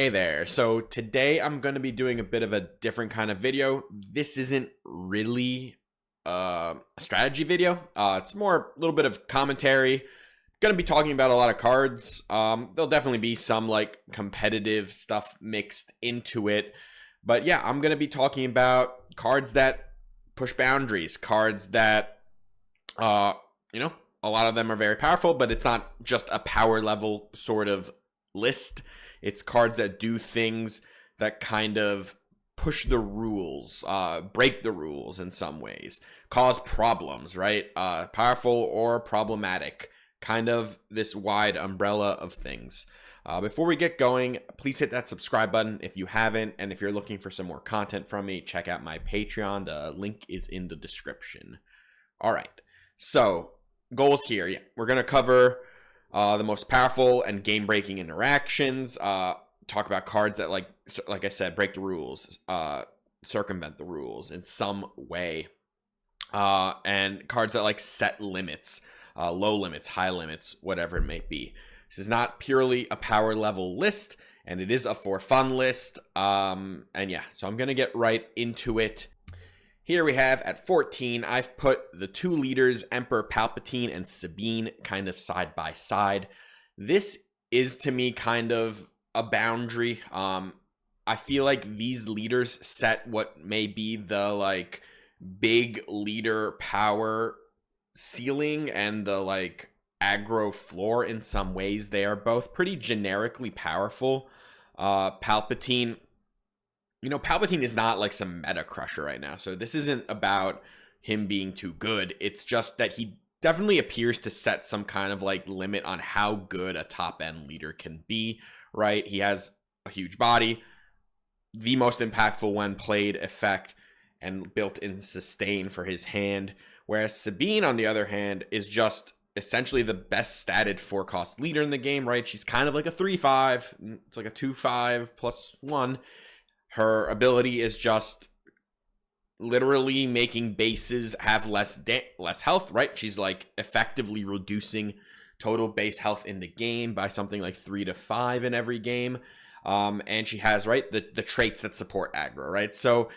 Hey there. So today I'm going to be doing a bit of a different kind of video. This isn't really a strategy video. It's more a little bit of commentary. Going to be talking about a lot of cards. There'll definitely be some like competitive stuff mixed into it. But yeah, I'm going to be talking about cards that push boundaries, cards that a lot of them are very powerful, but it's not just a power level sort of list. It's cards that do things that kind of push the rules, break the rules in some ways, cause problems, right? Powerful or problematic, kind of this wide umbrella of things. Before we get going, please hit that subscribe button if you haven't, and if you're looking for some more content from me, check out my Patreon. The link is in the description. All right, so goals here. Yeah, we're going to cover the most powerful and game-breaking interactions. Talk about cards that, like I said, break the rules, circumvent the rules in some way, and cards that like set limits, low limits, high limits, whatever it may be. This is not purely a power level list, and it is a for fun list. And yeah, so I'm gonna get right into it. Here we have at 14, I've put the two leaders, Emperor Palpatine and Sabine, kind of side by side. This is to me kind of a boundary. I feel like these leaders set what may be the like big leader power ceiling and the like aggro floor in some ways. They are both pretty generically powerful. Palpatine is not like some meta crusher right now. So this isn't about him being too good. It's just that he definitely appears to set some kind of like limit on how good a top end leader can be, right? He has a huge body, the most impactful when played effect, and built-in sustain for his hand. Whereas Sabine, on the other hand, is just essentially the best statted 4-cost leader in the game, right? She's kind of like a 3/5. It's like a 2/5 plus 1. Her ability is just literally making bases have less health, right? She's like effectively reducing total base health in the game by something like 3 to 5 in every game. And she has, right, the traits that support aggro, right? So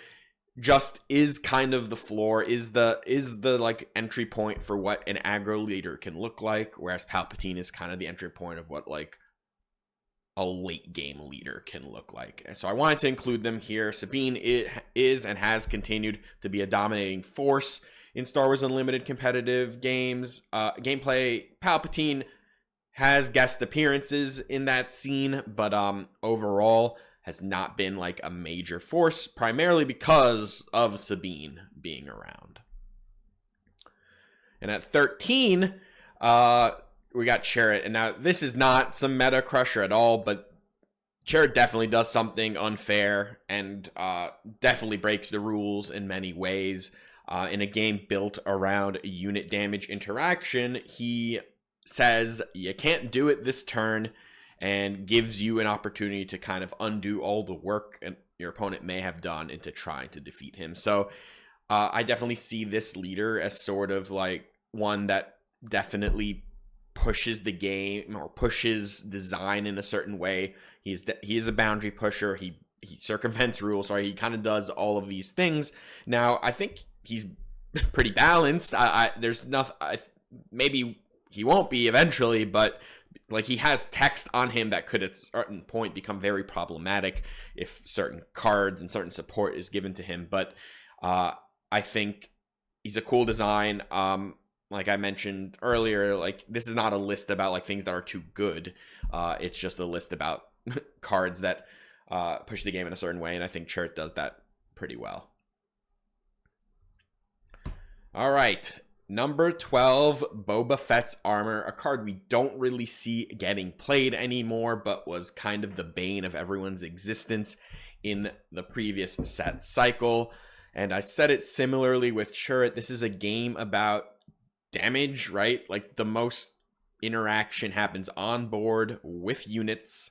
just is kind of the floor, is the like entry point for what an aggro leader can look like, whereas Palpatine is kind of the entry point of what like a late game leader can look like. And so I wanted to include them here. Sabine is and has continued to be a dominating force in Star Wars Unlimited competitive games. Gameplay. Palpatine has guest appearances in that scene, but overall has not been like a major force, primarily because of Sabine being around. And at 13, we got Cherrett, and now this is not some meta crusher at all, but Cherrett definitely does something unfair and definitely breaks the rules in many ways. In a game built around a unit damage interaction, he says you can't do it this turn and gives you an opportunity to kind of undo all the work your opponent may have done into trying to defeat him. So I definitely see this leader as sort of like one that definitely pushes the game or pushes design in a certain way. He is a boundary pusher. He circumvents rules, or he kind of does all of these things. Now, I think he's pretty balanced. There's nothing. Maybe he won't be eventually, but like he has text on him that could at a certain point become very problematic if certain cards and certain support is given to him. But I think he's a cool design. Like I mentioned earlier, like this is not a list about like things that are too good. It's just a list about cards that push the game in a certain way, and I think Cherrett does that pretty well. All right, number 12, Boba Fett's Armor, a card we don't really see getting played anymore, but was kind of the bane of everyone's existence in the previous set cycle. And I said it similarly with Cherrett. This is a game about damage, right? Like the most interaction happens on board with units,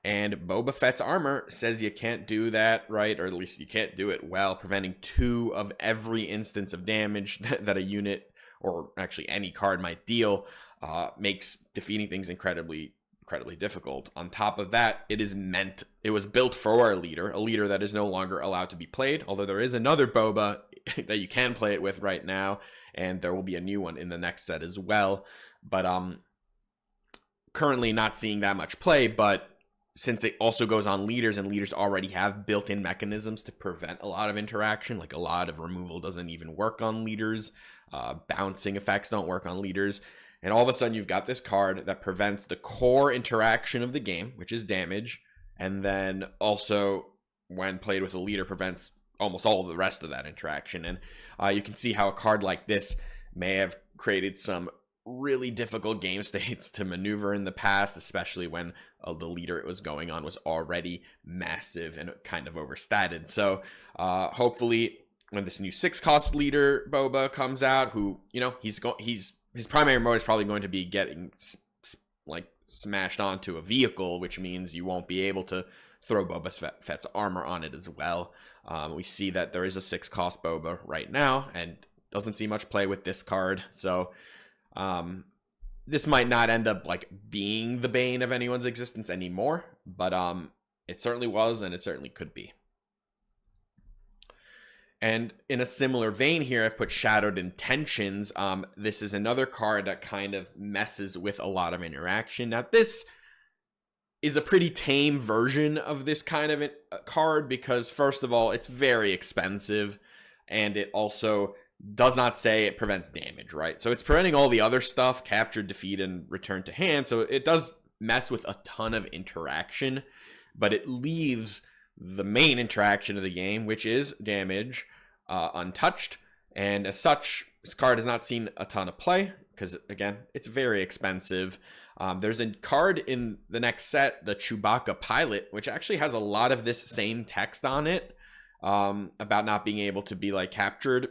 and Boba Fett's Armor says you can't do that, right? Or at least you can't do it well, preventing 2 of every instance of damage that a unit, or actually any card, might deal. Makes defeating things incredibly incredibly difficult. On top of that, it was built for a leader that is no longer allowed to be played, although there is another Boba that you can play it with right now, and there will be a new one in the next set as well. But currently not seeing that much play, but since it also goes on leaders, and leaders already have built-in mechanisms to prevent a lot of interaction, like a lot of removal doesn't even work on leaders, bouncing effects don't work on leaders, and all of a sudden you've got this card that prevents the core interaction of the game, which is damage, and then also when played with a leader prevents almost all of the rest of that interaction. And you can see how a card like this may have created some really difficult game states to maneuver in the past, especially when the leader it was going on was already massive and kind of overstated. So hopefully when this new 6-cost leader Boba comes out, who, you know, his primary mode is probably going to be getting like smashed onto a vehicle, which means you won't be able to throw Bobas Fett's armor on it as well. We see that there is a 6-cost Boba right now and doesn't see much play with this card. So this might not end up like being the bane of anyone's existence anymore, but it certainly was, and it certainly could be. And in a similar vein here, I've put Shadowed Intentions. This is another card that kind of messes with a lot of interaction. Now, this is a pretty tame version of this kind of card because, first of all, it's very expensive, and it also does not say it prevents damage, right? So it's preventing all the other stuff, capture, defeat, and return to hand. So it does mess with a ton of interaction, but it leaves the main interaction of the game, which is damage, untouched. And as such, this card has not seen a ton of play because, again, it's very expensive. There's a card in the next set, the Chewbacca Pilot, which actually has a lot of this same text on it about not being able to be like captured,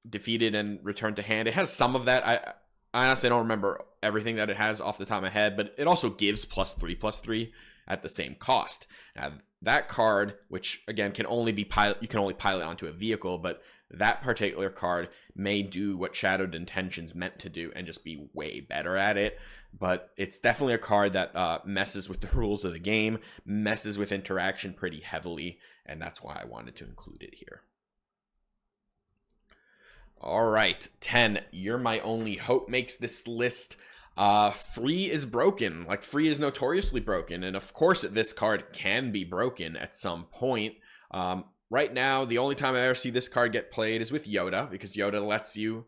defeated, and returned to hand. It has some of that. I honestly don't remember everything that it has off the top of my head, but it also gives +3/+3 at the same cost. Now, that card, which again can only be you can only pilot onto a vehicle, but that particular card may do what Shadowed Intentions meant to do and just be way better at it. But it's definitely a card that messes with the rules of the game, messes with interaction pretty heavily, and that's why I wanted to include it here. All right, 10. You're My Only Hope makes this list. Free is broken. Like, free is notoriously broken, and of course this card can be broken at some point. Right now, the only time I ever see this card get played is with Yoda, because Yoda lets you,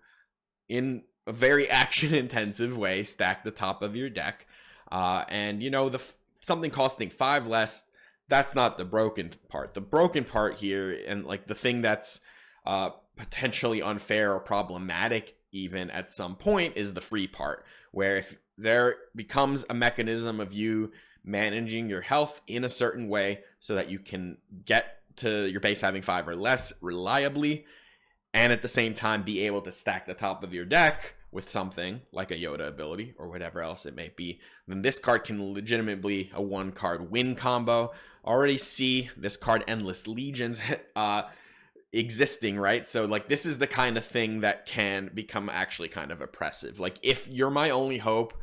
in a very action-intensive way, stack the top of your deck. And, you know, something costing 5 less, that's not the broken part. The broken part here, and, like, the thing that's potentially unfair or problematic even at some point, is the free part, where if there becomes a mechanism of you managing your health in a certain way so that you can get to your base having 5 or less reliably, and at the same time be able to stack the top of your deck with something like a Yoda ability or whatever else it may be, then this card can legitimately be a 1-card win combo. Already see this card, Endless Legions, existing, right? So like, this is the kind of thing that can become actually kind of oppressive. Like, if You're My Only Hope,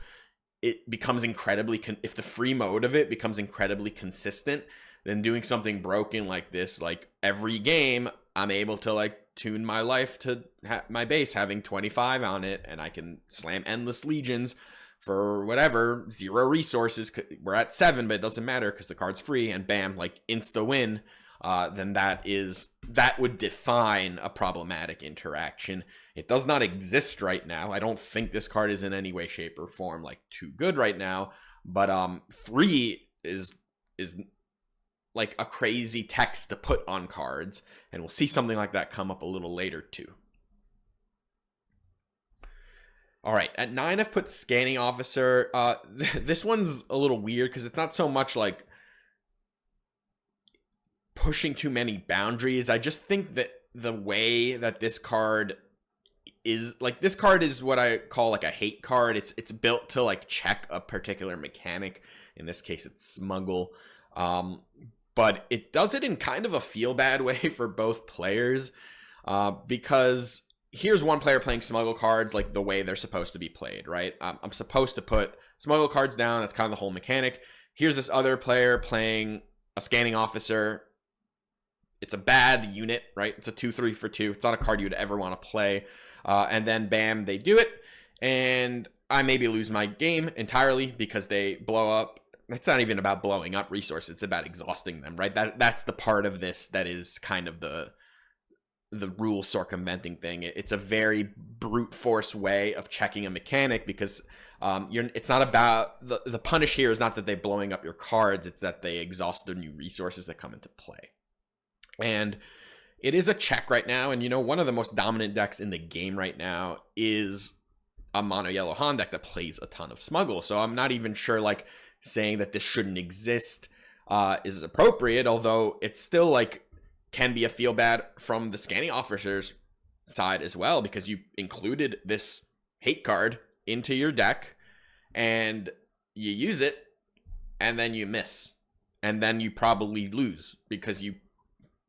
it becomes incredibly if the free mode of it becomes incredibly consistent, then doing something broken like this, like every game I'm able to like tune my life to my base having 25 on it, and I can slam Endless Legions for whatever, 0 resources, we're at 7, but it doesn't matter because the card's free, and bam, like insta win. Then that would define a problematic interaction. It does not exist right now. I don't think this card is in any way, shape, or form like too good right now. But free is like a crazy text to put on cards, and we'll see something like that come up a little later too. All right, at 9 I've put Scanning Officer. This one's a little weird because it's not so much like pushing too many boundaries. I just think that the way that this card is, like, this card is what I call like a hate card. It's built to like check a particular mechanic. In this case, it's smuggle. But it does it in kind of a feel bad way for both players, because here's one player playing smuggle cards like the way they're supposed to be played, right? I'm supposed to put smuggle cards down. That's kind of the whole mechanic. Here's this other player playing a scanning officer. It's a bad unit, right? It's a 2-3 for 2. It's not a card you'd ever want to play. And then bam, they do it. And I maybe lose my game entirely because they blow up. It's not even about blowing up resources. It's about exhausting them, right? That's the part of this that is kind of the rule circumventing thing. It's a very brute force way of checking a mechanic because it's not about the punish here is not that they're blowing up your cards. It's that they exhaust the new resources that come into play. And it is a check right now. And, one of the most dominant decks in the game right now is a mono yellow Han deck that plays a ton of smuggle. So I'm not even sure, like, saying that this shouldn't exist is appropriate, although it's still, like, can be a feel bad from the scanning officer's side as well, because you included this hate card into your deck and you use it and then you miss. And then you probably lose because you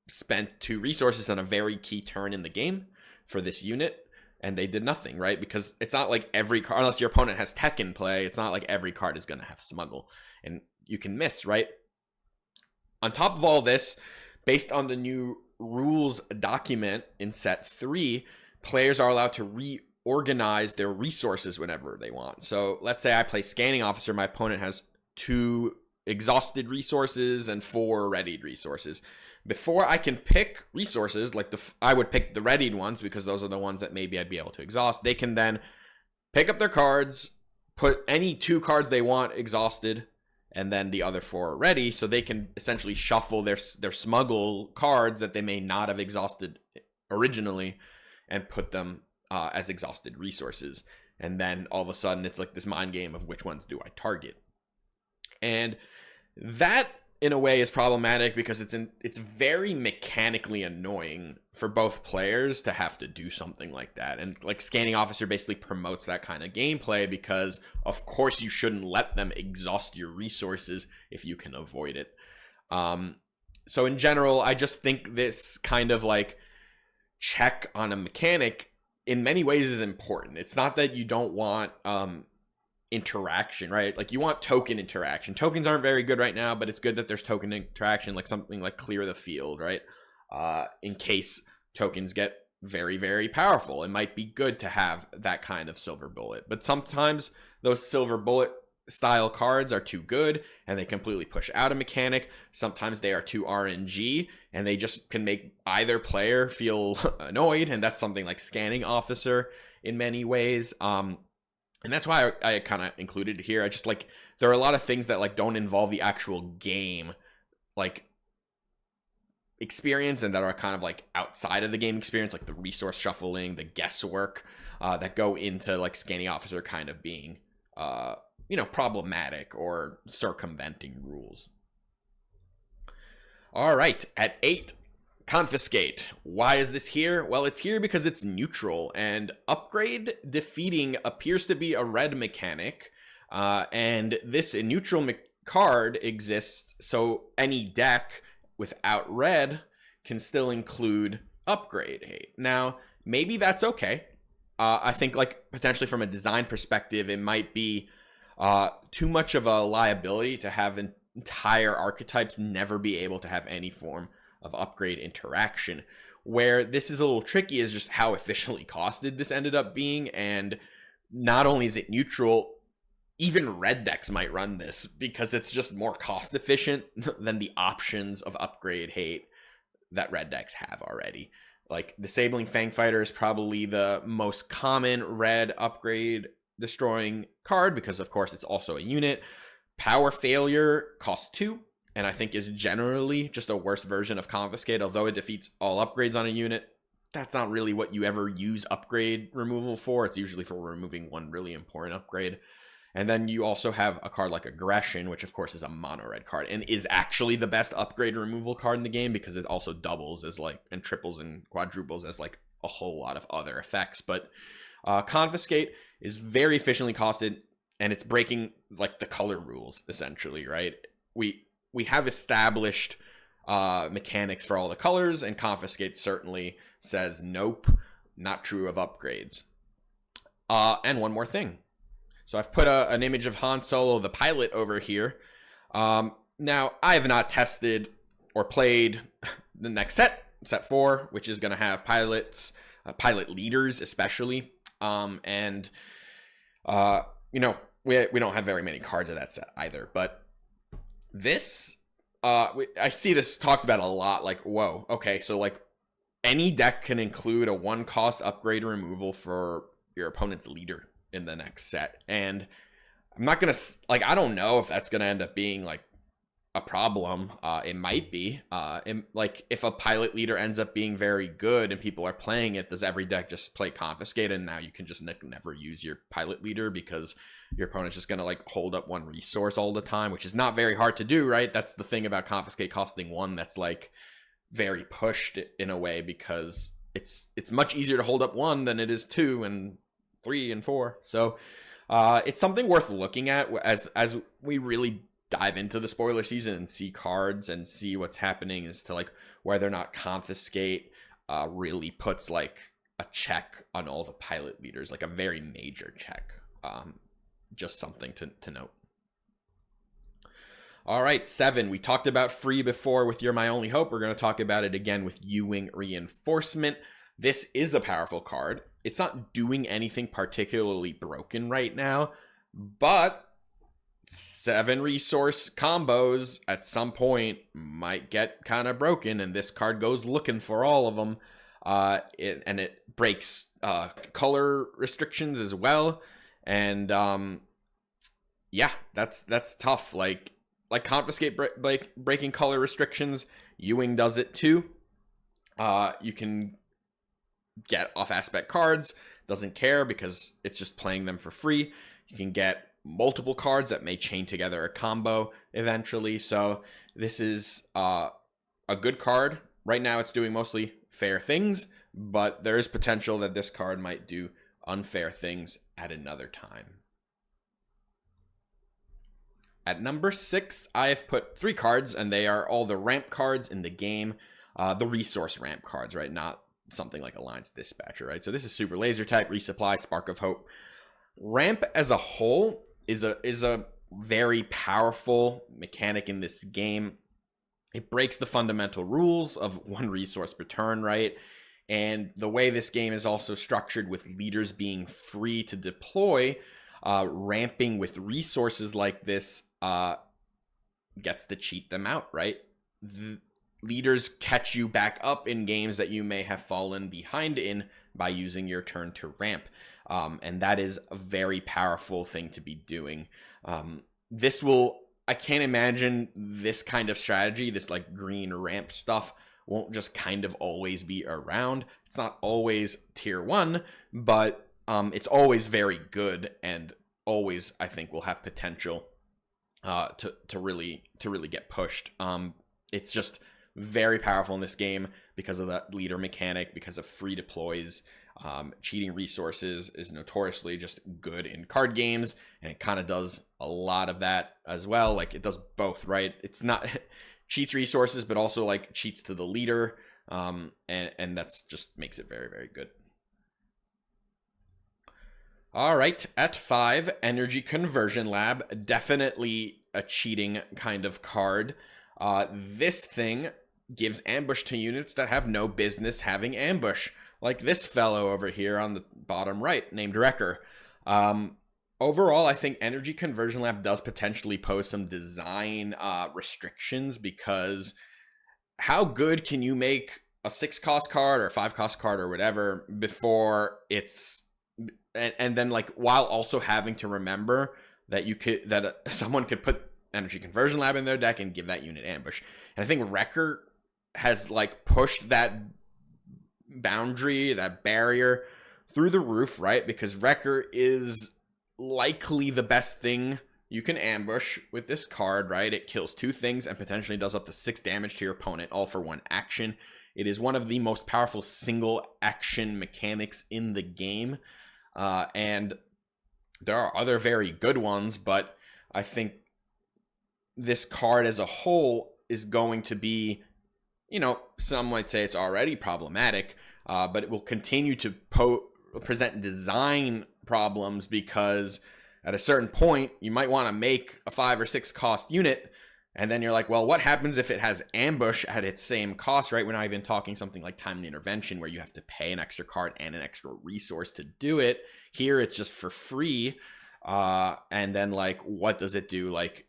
spent 2 resources on a very key turn in the game for this unit, and they did nothing, right? Because it's not like every card, unless your opponent has tech in play, it's not like every card is going to have smuggle, and you can miss, right? On top of all this, based on the new rules document in set 3, players are allowed to reorganize their resources whenever they want. So let's say I play scanning officer, my opponent has 2 exhausted resources and 4 readied resources. Before I can pick resources, like I would pick the readied ones because those are the ones that maybe I'd be able to exhaust. They can then pick up their cards, put any 2 cards they want exhausted, and then the other 4 ready, so they can essentially shuffle their smuggle cards that they may not have exhausted originally and put them as exhausted resources. And then all of a sudden it's like this mind game of which ones do I target. And that in a way is problematic because it's very mechanically annoying for both players to have to do something like that. And like scanning officer basically promotes that kind of gameplay because of course you shouldn't let them exhaust your resources if you can avoid it. So in general, I just think this kind of like check on a mechanic in many ways is important. It's not that you don't want interaction, right? Like you want token interaction. Tokens aren't very good right now, but it's good that there's token interaction, like something like clear the field, right? In case tokens get very, very powerful, it might be good to have that kind of silver bullet. But sometimes those silver bullet style cards are too good and they completely push out a mechanic. Sometimes they are too RNG and they just can make either player feel annoyed, and that's something like scanning officer in many ways. And that's why I kind of included it here. I just like, there are a lot of things that like don't involve the actual game like experience and that are kind of like outside of the game experience, like the resource shuffling, the guesswork that go into like scanning officer kind of being problematic or circumventing rules. All right, at 8, confiscate. Why is this here? Well, it's here because it's neutral, and upgrade defeating appears to be a red mechanic, and this neutral card exists, so any deck without red can still include upgrade hate. Now, maybe that's okay. I think like potentially from a design perspective, it might be too much of a liability to have entire archetypes never be able to have any form of upgrade interaction. Where this is a little tricky is just how efficiently costed this ended up being, and not only is it neutral, even red decks might run this because it's just more cost efficient than the options of upgrade hate that red decks have already. Like disabling Fangfighter is probably the most common red upgrade destroying card because of course it's also a unit. Power Failure costs 2 and I think is generally just a worse version of Confiscate, although it defeats all upgrades on a unit. That's not really what you ever use upgrade removal for. It's usually for removing one really important upgrade. And then you also have a card like Aggression, which of course is a mono red card and is actually the best upgrade removal card in the game because it also doubles as like, and triples and quadruples as like a whole lot of other effects. But Confiscate is very efficiently costed and it's breaking like the color rules essentially, right? We have established mechanics for all the colors, and Confiscate certainly says nope. not true of upgrades. And one more thing. So I've put an image of Han Solo, the pilot, over here. Now, I have not tested or played the next set 4, which is going to have pilots, pilot leaders especially. And you know, we don't have very many cards of that set either. But this, I see this talked about a lot. Like, whoa, okay, so like any deck can include a 1-cost upgrade removal for your opponent's leader in the next set. And I'm not gonna, like, I don't know if that's gonna end up being like a problem. It might be. Like, if a pilot leader ends up being very good and people are playing it, does every deck just play Confiscate, and now you can just never use your pilot leader because your opponent's just gonna like hold up 1 resource all the time, which is not very hard to do, right? That's the thing about Confiscate costing 1 that's like very pushed in a way, because it's much easier to hold up 1 than it is 2 and 3 and 4. So it's something worth looking at as we really dive into the spoiler season and see cards and see what's happening, as to like whether or not Confiscate really puts like a check on all the pilot leaders, like a very major check. Just something to note. All right, 7. We talked about free before with You're My Only Hope. We're going to talk about it again with Uwing Reinforcement. This is a powerful card. It's not doing anything particularly broken right now, but 7 resource combos at some point might get kind of broken, and this card goes looking for all of them. It breaks color restrictions as well, and yeah, that's tough. Like Confiscate breaking color restrictions, Uwing does it too. You can get off aspect cards, doesn't care because it's just playing them for free. You can get multiple cards that may chain together a combo eventually. So this is a good card. Right now it's doing mostly fair things, but there is potential that this card might do unfair things at another time. At number 6, I have put 3 cards, and they are all the ramp cards in the game. The resource ramp cards, right? Not something like Alliance Dispatcher, right? So this is Super Laser Tag, Resupply, Spark of Hope. Ramp as a whole is a very powerful mechanic in this game. It breaks the fundamental rules of 1 resource per turn, right? And the way this game is also structured, with leaders being free to deploy, ramping with resources like this gets to cheat them out, right? The leaders catch you back up in games that you may have fallen behind in by using your turn to ramp. And that is a very powerful thing to be doing. I can't imagine this kind of strategy, this like green ramp stuff, won't just kind of always be around. It's not always tier 1, but it's always very good, and always, I think, will have potential to really get pushed. It's just very powerful in this game because of that leader mechanic, because of free deploys. Cheating resources is notoriously just good in card games, and it kind of does a lot of that as well. Like, it does both, right? It's not cheats resources, but also like cheats to the leader, and that's just makes it very, very good. All right, at 5, Energy Conversion Lab, definitely a cheating kind of card. This thing gives ambush to units that have no business having ambush, like this fellow over here on the bottom right, named Wrecker. Overall, I think Energy Conversion Lab does potentially pose some design restrictions, because how good can you make a 6-cost card or a 5-cost card or whatever before it's... And then, like, while also having to remember that someone could put Energy Conversion Lab in their deck and give that unit ambush. And I think Wrecker has like pushed that boundary, that barrier through the roof, right? Because Wrecker is likely the best thing you can ambush with this card, right? It kills 2 things and potentially does up to 6 damage to your opponent, all for 1 action. It is one of the most powerful single action mechanics in the game. And there are other very good ones, but I think this card as a whole is going to be, you know, some might say it's already problematic, but it will continue to present design problems, because at a certain point you might want to make a 5 or 6 cost unit, and then you're like, well, what happens if it has ambush at its same cost, right? We're not even talking something like timely intervention where you have to pay an extra card and an extra resource to do it. Here it's just for free. And then like, what does it do? Like,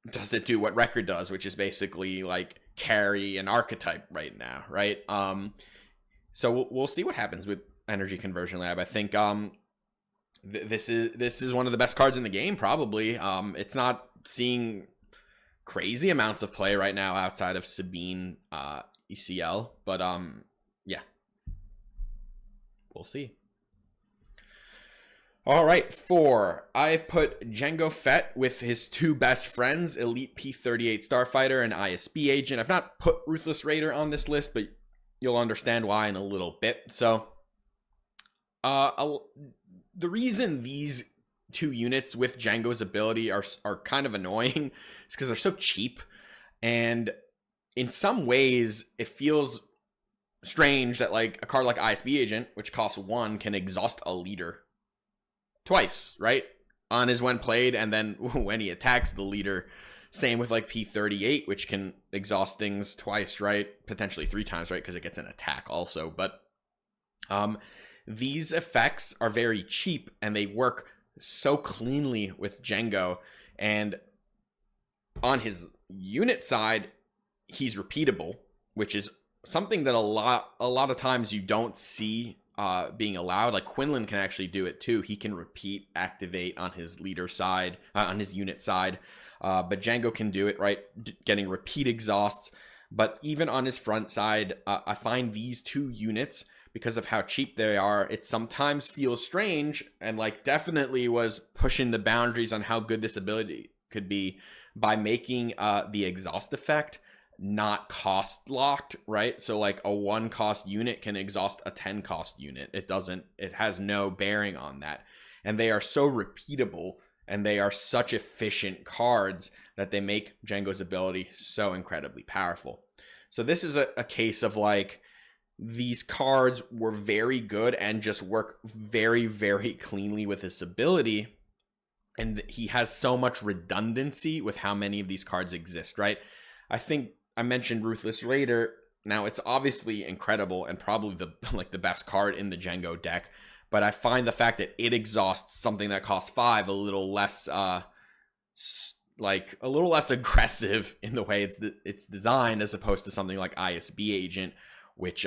does it do what record does, which is basically like carry an archetype right now, right? So we'll see what happens with Energy Conversion Lab. I think this is one of the best cards in the game, probably. It's not seeing crazy amounts of play right now outside of Sabine ECL, but yeah, we'll see. All right, 4. I've put Jango Fett with his 2 best friends, Elite P-38 Starfighter and ISB Agent. I've not put Ruthless Raider on this list, but you'll understand why in a little bit. So the reason these 2 units with Jango's ability are kind of annoying is because they're so cheap, and in some ways it feels strange that like a card like ISB Agent, which costs 1, can exhaust a leader twice, right? On his when played, and then when he attacks the leader. Same with like P-38, which can exhaust things twice, right? Potentially 3 times, right? Because it gets an attack also. But these effects are very cheap, and they work so cleanly with Jango. And on his unit side, he's repeatable, which is something that a lot of times you don't see being allowed. Like Quinlan can actually do it too. He can repeat activate on his leader side, on his unit side. But Jango can do it, right? Getting repeat exhausts. But even on his front side, I find these 2 units, because of how cheap they are, it sometimes feels strange, and like definitely was pushing the boundaries on how good this ability could be by making the exhaust effect not cost locked, right? So like a 1 cost unit can exhaust a 10 cost unit. It has no bearing on that. And they are so repeatable, and they are such efficient cards that they make Jango's ability so incredibly powerful. So this is a case of like, these cards were very good and just work very, very cleanly with his ability. And he has so much redundancy with how many of these cards exist, right? I think I mentioned Ruthless Raider. Now, it's obviously incredible and probably the best card in the Jango deck. But I find the fact that it exhausts something that costs 5 a little less aggressive in the way it's designed, as opposed to something like ISB Agent, which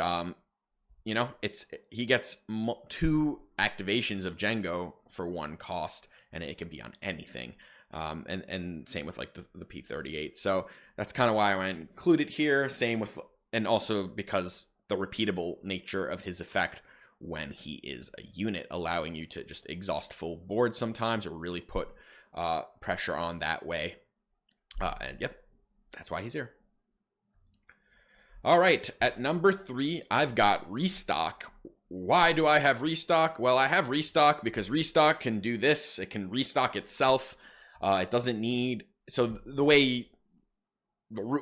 he gets 2 activations of Jango for 1 cost, and it can be on anything. And same with like the P-38. So that's kind of why I include it here. Same with, and also because the repeatable nature of his effect when he is a unit, allowing you to just exhaust full board sometimes, or really put pressure on that way. And yep, that's why he's here. All right, at number 3, I've got Restock. Why do I have Restock? Well, I have Restock because Restock can do this. It can restock itself. It doesn't need, so the way,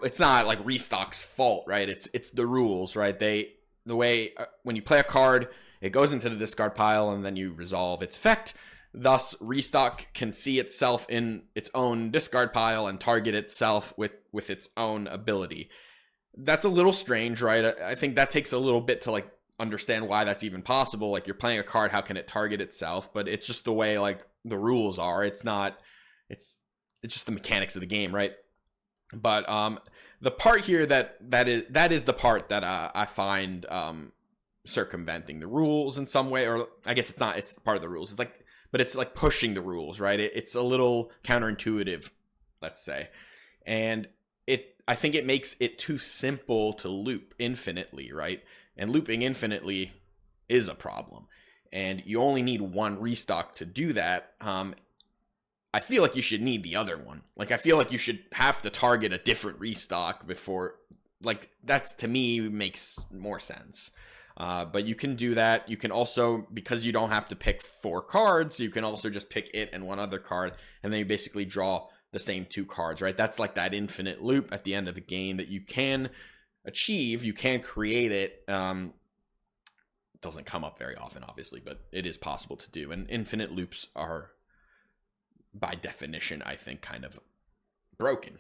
it's not like Restock's fault, right? It's the rules, right? The way, when you play a card, it goes into the discard pile and then you resolve its effect. Thus, Restock can see itself in its own discard pile and target itself with its own ability. That's a little strange, right? I think that takes a little bit to like understand why that's even possible. Like, you're playing a card, how can it target itself? But it's just the way like the rules are. It's just the mechanics of the game, right? But the part here that is the part that I find circumventing the rules in some way, or I guess it's not. It's part of the rules. But it's like pushing the rules, right? It's a little counterintuitive, let's say, and I think it makes it too simple to loop infinitely, right? And looping infinitely is a problem, and you only need 1 Restock to do that. I feel like you should need the other one. Like, I feel like you should have to target a different Restock before, like, that's, to me, makes more sense. But you can do that. You can also, because you don't have to pick 4 cards, you can also just pick it and 1 other card, and then you basically draw the same 2 cards, right? That's like that infinite loop at the end of the game that you can achieve. You can create it doesn't come up very often, obviously, but it is possible to do. And infinite loops are, by definition, I think, kind of broken.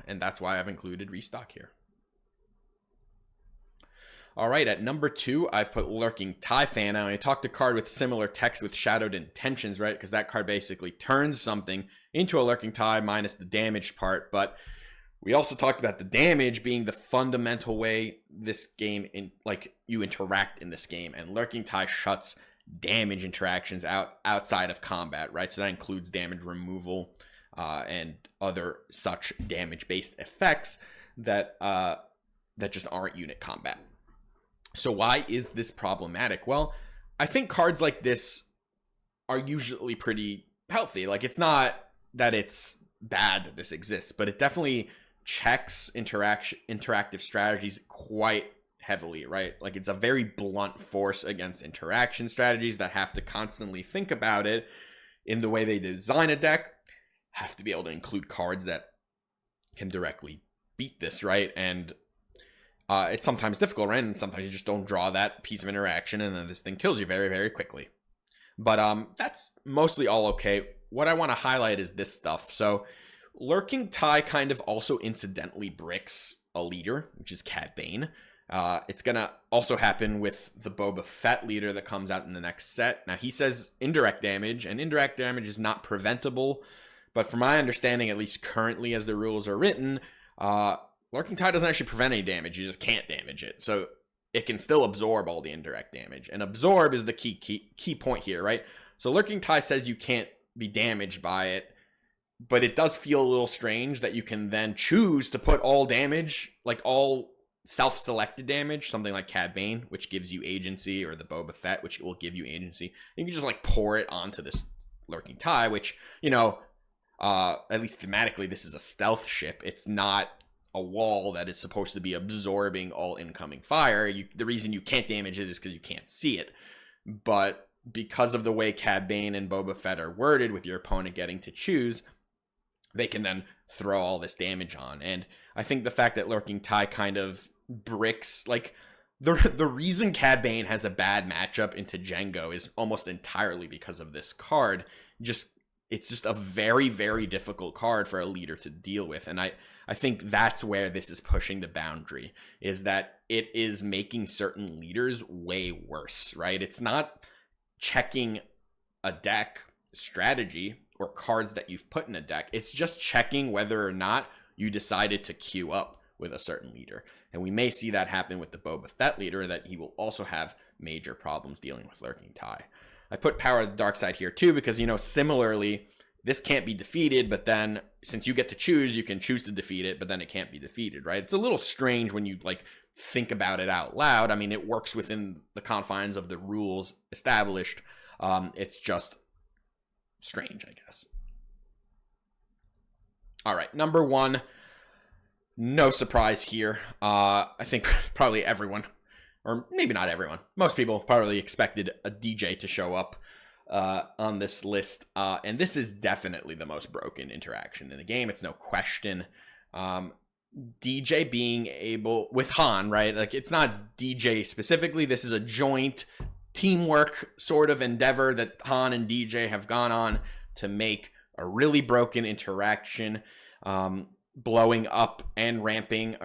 And that's why I've included Restock here. All right, at number 2, I've put Lurking TIE Fan. Now, I talked a card with similar text with Shadowed Intentions, right? Because that card basically turns something into a Lurking TIE minus the damage part. But we also talked about the damage being the fundamental way this game, you interact in this game. And Lurking TIE shuts damage interactions outside of combat, right? So that includes damage removal and other such damage-based effects that just aren't unit combat. So why is this problematic? Well, I think cards like this are usually pretty healthy. Like, it's not that it's bad that this exists, but it definitely checks interactive strategies quite heavily, right? Like, it's a very blunt force against interaction strategies that have to constantly think about it in the way they design a deck, have to be able to include cards that can directly beat this, right? And it's sometimes difficult, right? And sometimes you just don't draw that piece of interaction, and then this thing kills you very, very quickly. But that's mostly all okay. What I want to highlight is this stuff. So Lurking TIE kind of also incidentally bricks a leader, which is Cad Bane. It's going to also happen with the Boba Fett leader that comes out in the next set. Now, he says indirect damage, and indirect damage is not preventable. But from my understanding, at least currently as the rules are written, Lurking TIE doesn't actually prevent any damage. You just can't damage it. So it can still absorb all the indirect damage. And absorb is the key point here, right? So Lurking TIE says you can't be damaged by it, but it does feel a little strange that you can then choose to put all damage, like all self-selected damage, something like Cad Bane, which gives you agency, or the Boba Fett, which will give you agency. You can just like pour it onto this Lurking TIE, which, you know, at least thematically, this is a stealth ship. It's not a wall that is supposed to be absorbing all incoming fire. The reason you can't damage it is because you can't see it. But because of the way Cad Bane and Boba Fett are worded, with your opponent getting to choose, they can then throw all this damage on. And I think the fact that Lurking TIE kind of bricks, like, the reason Cad Bane has a bad matchup into Jango is almost entirely because of this card. It's just a very, very difficult card for a leader to deal with. And I think that's where this is pushing the boundary, is that it is making certain leaders way worse, right? It's not checking a deck strategy or cards that you've put in a deck. It's just checking whether or not you decided to queue up with a certain leader. And we may see that happen with the Boba Fett leader, that he will also have major problems dealing with Lurking TIE. I put Power of the Dark Side here too, because, you know, similarly, this can't be defeated, but then since you get to choose, you can choose to defeat it, but then it can't be defeated, right? It's a little strange when you like think about it out loud. I mean, it works within the confines of the rules established. It's just strange, I guess. All right, number 1, no surprise here. I think probably everyone, or maybe not everyone, most people probably expected a DJ to show up on this list, and this is definitely the most broken interaction in the game. It's no question. DJ being able, with Han, right? Like, it's not DJ specifically. This is a joint teamwork sort of endeavor that Han and DJ have gone on to make a really broken interaction, blowing up and ramping,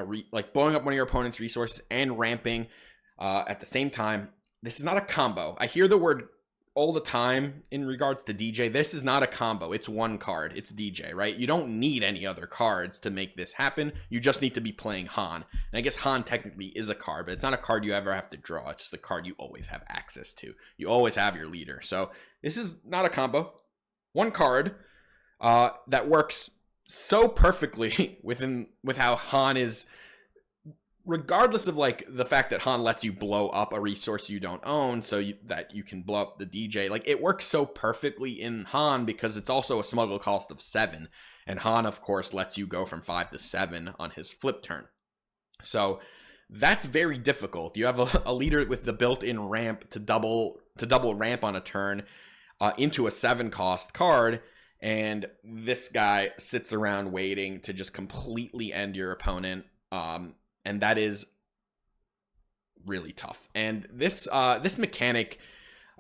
blowing up one of your opponent's resources and ramping at the same time. This is not a combo. I hear the word all the time in regards to DJ. This is not a combo. It's one card. It's DJ, right? You don't need any other cards to make this happen. You just need to be playing Han. And I guess Han technically is a card, but it's not a card you ever have to draw. It's just a card you always have access to. You always have your leader. So this is not a combo. One card that works so perfectly with how Han is, regardless of like the fact that Han lets you blow up a resource you don't own that you can blow up the DJ. Like, it works so perfectly in Han because it's also a smuggle cost of 7. And Han, of course, lets you go from 5 to 7 on his flip turn. So that's very difficult. You have a leader with the built-in ramp to double ramp on a turn into a 7 cost card. And this guy sits around waiting to just completely end your opponent. And that is really tough. And this mechanic,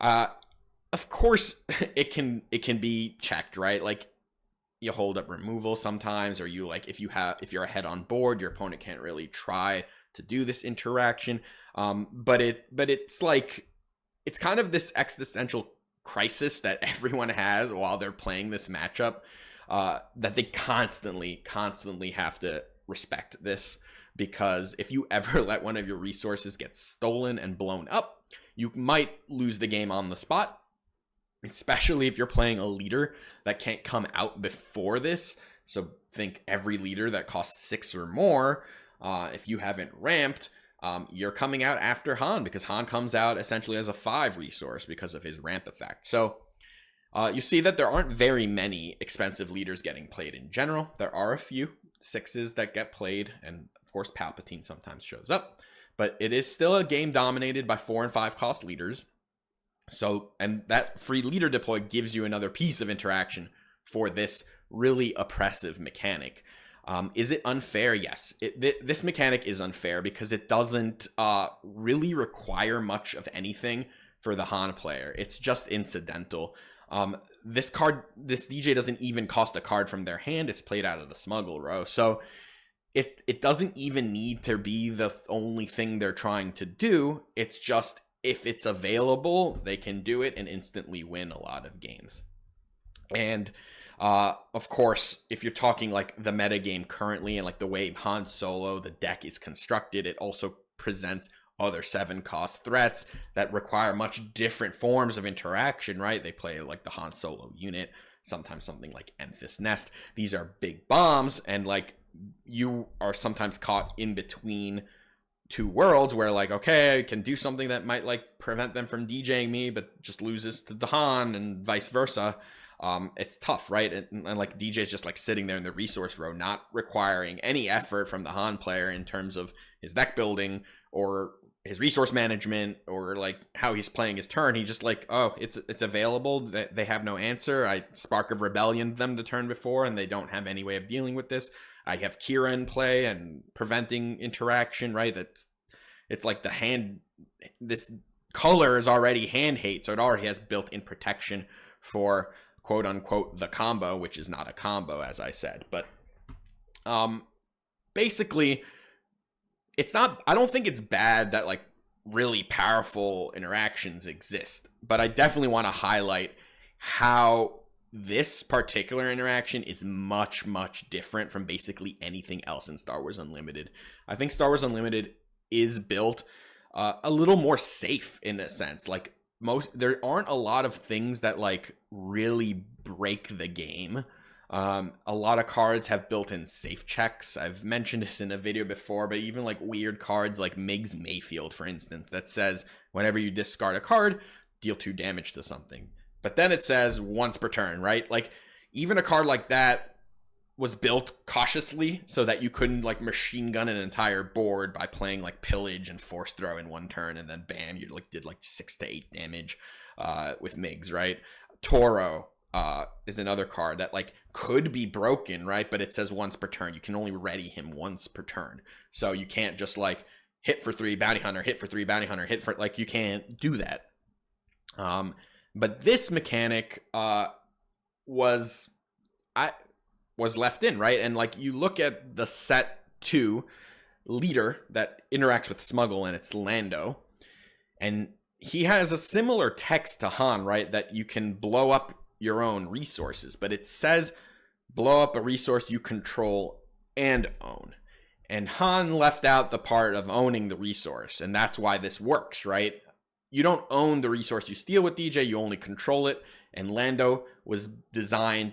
of course, it can be checked, right? Like, you hold up removal sometimes, or you like if you're ahead on board, your opponent can't really try to do this interaction. But it's like, it's kind of this existential crisis that everyone has while they're playing this matchup, that they constantly have to respect this, because if you ever let one of your resources get stolen and blown up, you might lose the game on the spot, especially if you're playing a leader that can't come out before this. So think every leader that costs 6 or more, if you haven't ramped, you're coming out after Han, because Han comes out essentially as a 5 resource because of his ramp effect. So you see that there aren't very many expensive leaders getting played in general. There are a few 6s that get played, and of course Palpatine sometimes shows up, but it is still a game dominated by 4 and 5 cost leaders. So, and that free leader deploy gives you another piece of interaction for this really oppressive mechanic. Is it unfair? Yes. This mechanic is unfair because it doesn't really require much of anything for the Han player. It's just incidental. This DJ doesn't even cost a card from their hand. It's played out of the smuggle row. So it doesn't even need to be the only thing they're trying to do. It's just, if it's available, they can do it and instantly win a lot of games. And of course, if you're talking like the meta game currently and like the way Han Solo, the deck is constructed, it also presents other 7 cost threats that require much different forms of interaction, right? They play like the Han Solo unit, sometimes something like Enfys Nest. These are big bombs, and like you are sometimes caught in between 2 worlds where like, okay, I can do something that might like prevent them from DJing me, but just loses to the Han, and vice versa. It's tough, right? And like DJ's just like sitting there in the resource row, not requiring any effort from the Han player in terms of his deck building or his resource management or like how he's playing his turn. He just like, oh, it's available. They have no answer. I Spark of Rebellion them the turn before, and they don't have any way of dealing with this. I have Kira in play and preventing interaction, right? It's like the hand, this color is already hand hate, so it already has built-in protection for quote unquote the combo, which is not a combo, as I said. But basically, it's not, I don't think it's bad that like really powerful interactions exist, but I definitely want to highlight how this particular interaction is much different from basically anything else in Star Wars Unlimited. I think Star Wars Unlimited is built a little more safe in a sense. Like there aren't a lot of things that like really break the game. A lot of cards have built-in safe checks. I've mentioned this in a video before, but even like weird cards like Mig's Mayfield, for instance, that says whenever you discard a card, deal 2 damage to something. But then it says once per turn, right? Like even a card like that was built cautiously so that you couldn't like machine gun an entire board by playing like Pillage and Force Throw in 1 turn, and then bam, you like did like 6 to 8 damage with Migs, right? Toro is another card that like could be broken, right? But it says once per turn. You can only ready him once per turn. So you can't just like hit for 3 bounty hunter, hit for 3 bounty hunter, hit for, like, you can't do that. But this mechanic was left in, right? And like you look at the set 2 leader that interacts with Smuggle, and it's Lando, and he has a similar text to Han, right? That you can blow up your own resources, but it says blow up a resource you control and own. And Han left out the part of owning the resource, and that's why this works, right? You don't own the resource you steal with DJ, you only control it, and Lando was designed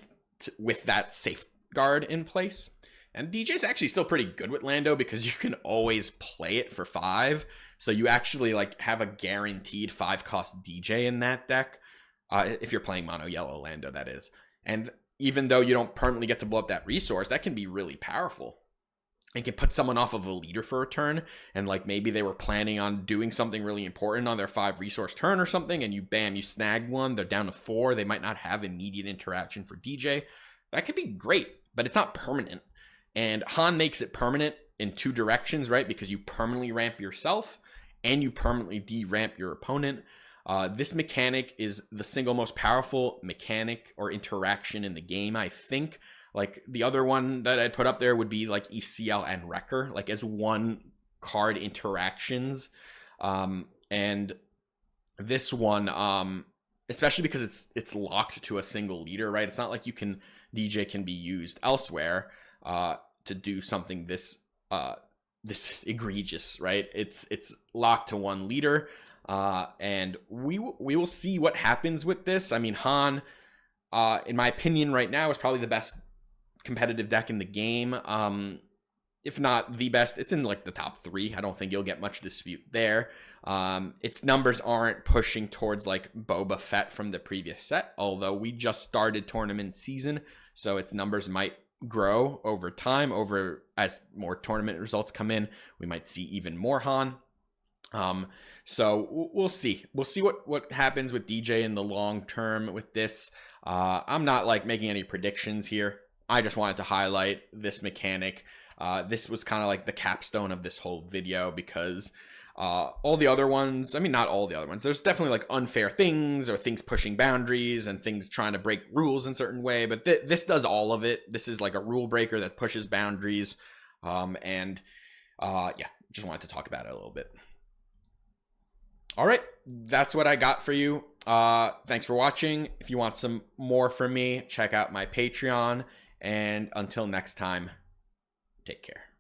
with that safeguard in place. And DJ's actually still pretty good with Lando because you can always play it for 5, so you actually like have a guaranteed 5 cost DJ in that deck, if you're playing mono yellow Lando, that is. And even though you don't permanently get to blow up that resource, that can be really powerful. It can put someone off of a leader for a turn, and like maybe they were planning on doing something really important on their 5 resource turn or something, and you snag one, they're down to 4, they might not have immediate interaction for DJ. That could be great, but it's not permanent. And Han makes it permanent in 2 directions, right? Because you permanently ramp yourself, and you permanently de-ramp your opponent. This mechanic is the single most powerful mechanic or interaction in the game, I think. Like, the other one that I'd put up there would be like ECL and Wrecker, like as one card interactions. And this one, especially because it's locked to a single leader, right? It's not like DJ can be used elsewhere to do something this egregious, right? It's locked to one leader, and we will see what happens with this. I mean, Han, in my opinion, right now is probably the best competitive deck in the game. If not the best, it's in like the top 3. I don't think you'll get much dispute there. Its numbers aren't pushing towards like Boba Fett from the previous set, although we just started tournament season, so its numbers might grow over time. As more tournament results come in, we might see even more Han. So we'll see what happens with DJ in the long term with this. I'm not like making any predictions here. I just wanted to highlight this mechanic. This was kind of like the capstone of this whole video, because all the other ones, I mean, not all the other ones, there's definitely like unfair things or things pushing boundaries and things trying to break rules in a certain way, but this does all of it. This is like a rule breaker that pushes boundaries. Yeah, just wanted to talk about it a little bit. All right, that's what I got for you. Thanks for watching. If you want some more from me, check out my Patreon. And until next time, take care.